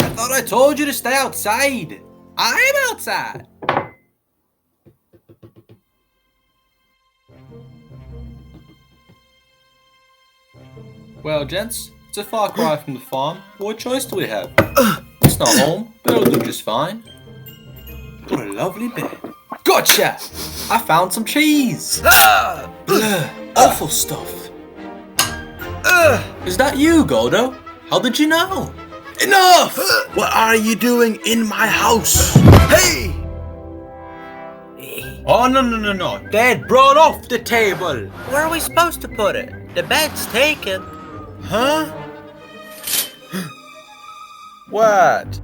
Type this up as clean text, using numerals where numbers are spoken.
I thought I told you to stay outside. I'm outside. Well, gents, it's a far cry from the farm. What choice do we have? It's not home, but it'll do just fine. What a lovely bed. Gotcha! I found some cheese. Bleh, awful stuff. Is that you, Gordo? How did you know? Enough! What are you doing in my house? Hey! Oh, no. Dad brought off the table. Where are we supposed to put it? The bed's taken. Huh? What?